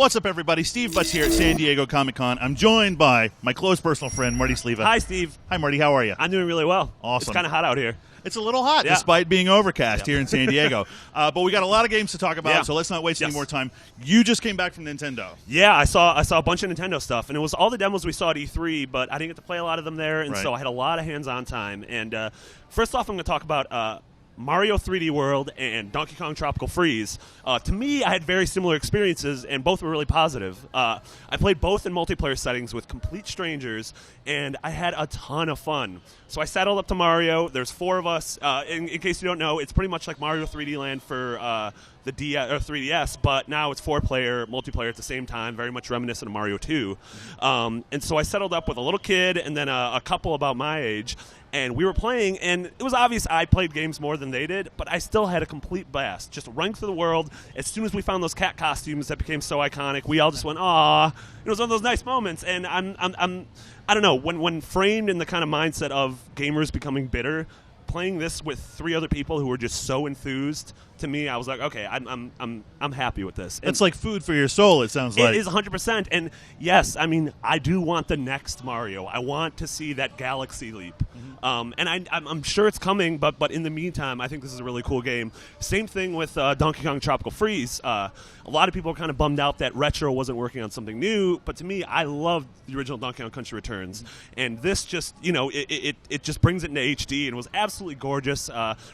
What's up, everybody? Steve Butts here at San Diego Comic-Con. I'm joined by my close personal friend, Marty Steve. Hi, Steve. Hi, Marty. How are you? I'm doing really well. Awesome. It's kind of hot out here. It's a little hot, despite being overcast here in San Diego. But we got a lot of games to talk about, so let's not waste any more time. You just came back from Nintendo. Yeah, I saw a bunch of Nintendo stuff, and it was all the demos we saw at E3, but I didn't get to play a lot of them there, and so I had a lot of hands-on time. And first off, I'm going to talk about Mario 3D World and Donkey Kong Tropical Freeze. To me, I had very similar experiences, and both were really positive. I played both in multiplayer settings with complete strangers, and I had a ton of fun. So I saddled up to Mario. There's 4 of us. In case you don't know, it's pretty much like Mario 3D Land for the 3DS, but now it's 4-player multiplayer at the same time, very much reminiscent of Mario 2. And so I settled up with a little kid and then a couple about my age, and we were playing, and it was obvious I played games more than they did, but I still had a complete blast, just running through the world. As soon as we found those cat costumes that became so iconic, we all just went, "Aw!" It was one of those nice moments, and I don't know, when framed in the kind of mindset of gamers becoming bitter, playing this with 3 other people who were just so enthused, to me, I was like, okay, I'm happy with this. It's like food for your soul, it sounds like. It is 100%. And yes, I mean, I do want the next Mario. I want to see that galaxy leap. And I'm sure it's coming, but in the meantime, I think this is a really cool game. Same thing with Donkey Kong Tropical Freeze. A lot of people are kind of bummed out that Retro wasn't working on something new, but to me, I loved the original Donkey Kong Country Returns. And this just, it just brings it into HD and was absolutely gorgeous.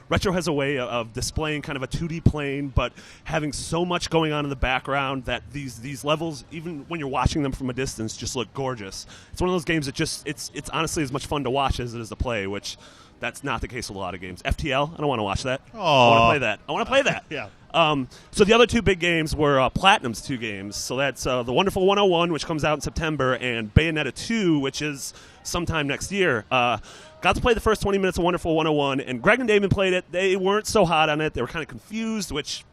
Retro has a way of displaying kind of a 2D plane, but having so much going on in the background that these levels, even when you're watching them from a distance, just look gorgeous. It's one of those games that just, it's honestly as much fun to watch as it is to play, which that's not the case with a lot of games. FTL, I don't want to watch that. Aww. I want to play that. Yeah. So the other 2 big games were Platinum's 2 games. So that's The Wonderful 101, which comes out in September, and Bayonetta 2, which is sometime next year. Got to play the first 20 minutes of Wonderful 101, and Greg and Damon played it. They weren't so hot on it. They were kind of confused, which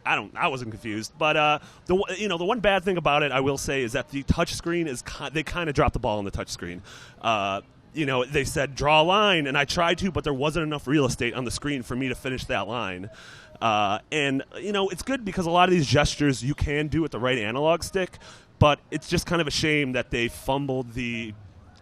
I wasn't confused. But the one bad thing about it, I will say, is that the touchscreen they kind of dropped the ball on the touchscreen. They said draw a line, and I tried to, but there wasn't enough real estate on the screen for me to finish that line. And it's good because a lot of these gestures you can do with the right analog stick, but it's just kind of a shame that they fumbled the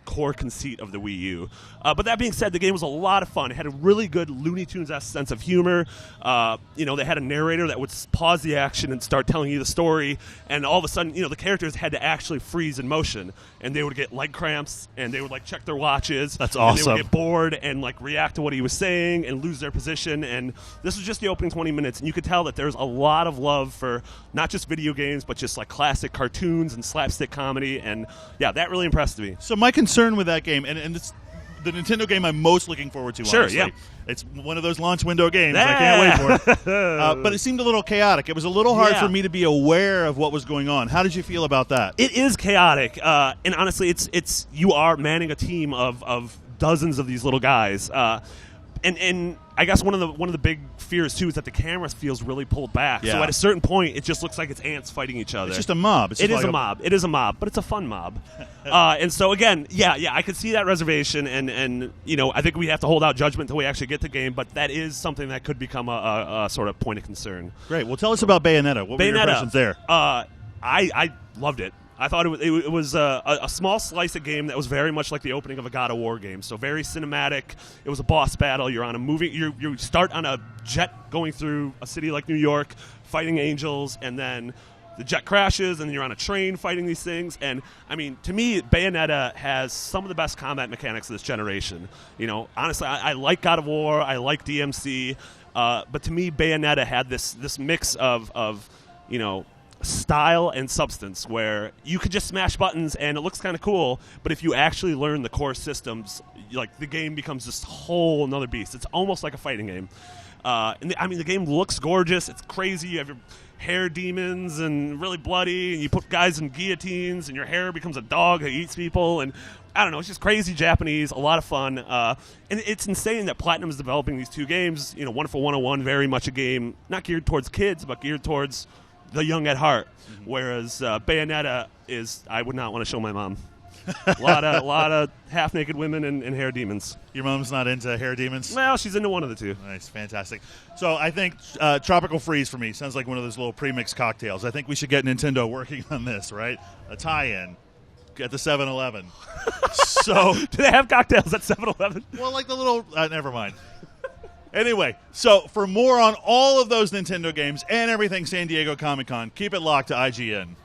core conceit of the Wii U. But that being said, the game was a lot of fun. It had a really good Looney Tunes-esque sense of humor. They had a narrator that would pause the action and start telling you the story, and all of a sudden, the characters had to actually freeze in motion, and they would get leg cramps, and they would check their watches. That's awesome. And they would get bored and react to what he was saying and lose their position. And this was just the opening 20 minutes, and you could tell that there's a lot of love for not just video games, but just classic cartoons and slapstick comedy. And yeah, that really impressed me. So my concern with that game, and it's the Nintendo game I'm most looking forward to, Sure, honestly. yeah. It's one of those launch window games. I can't wait for it. But it seemed a little chaotic. It was a little hard for me to be aware of what was going on. How did you feel about that? It is chaotic. And honestly, it's you are manning a team of dozens of these little guys. And I guess one of the big fears too is that the camera feels really pulled back. Yeah. So at a certain point, it just looks like it's ants fighting each other. It's just a mob. It is a mob. It is a mob, but it's a fun mob. And so again, I could see that reservation, and I think we have to hold out judgment until we actually get the game. But that is something that could become a sort of point of concern. Great. Well, tell us about Bayonetta. What were your impressions there? I loved it. I thought it was a small slice of game that was very much like the opening of a God of War game. So very cinematic. It was a boss battle. You're on a moving. You start on a jet going through a city like New York, fighting angels, and then the jet crashes, and then you're on a train fighting these things. And I mean, to me, Bayonetta has some of the best combat mechanics of this generation. Honestly, I like God of War. I like DMC. But to me, Bayonetta had this mix of style and substance, where you could just smash buttons and it looks kind of cool, but if you actually learn the core systems, the game becomes this whole another beast. It's almost like a fighting game. The game looks gorgeous. It's crazy. You have your hair demons and really bloody, and you put guys in guillotines, and your hair becomes a dog that eats people, and I don't know, it's just crazy Japanese, a lot of fun. And it's insane that Platinum is developing these 2 games. Wonderful 101, very much a game not geared towards kids, but geared towards the young at heart, whereas Bayonetta is, I would not want to show my mom. A lot of half-naked women and hair demons. Your mom's not into hair demons? Well, she's into one of the two. Nice, fantastic. So I think Tropical Freeze for me sounds like one of those little pre-mixed cocktails. I think we should get Nintendo working on this, right? A tie-in at the 7-Eleven. So do they have cocktails at 7-Eleven? Well, like the little never mind. Anyway, so for more on all of those Nintendo games and everything San Diego Comic-Con, keep it locked to IGN.